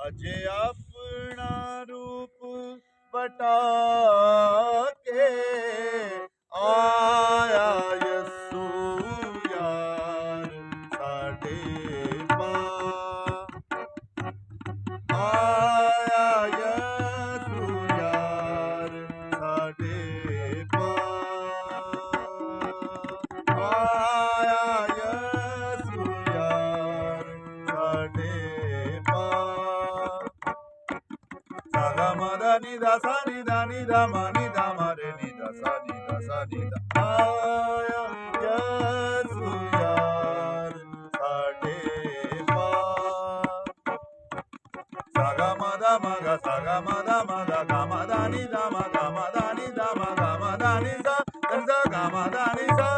अजे अपना रूप बटा के आया यसु यार साडे पास आया यसु यार साडे पास आया यसु यार साडे पास सागा मदा निदा सा निदा निदा मा निदा मा रे निदा सा निदा आया यसु यार साडे पास सागा मदा मगा सागा मदा मदा गा मदा निदा मा गा मदा निदा मा गा मदा निदा गा मदा निदा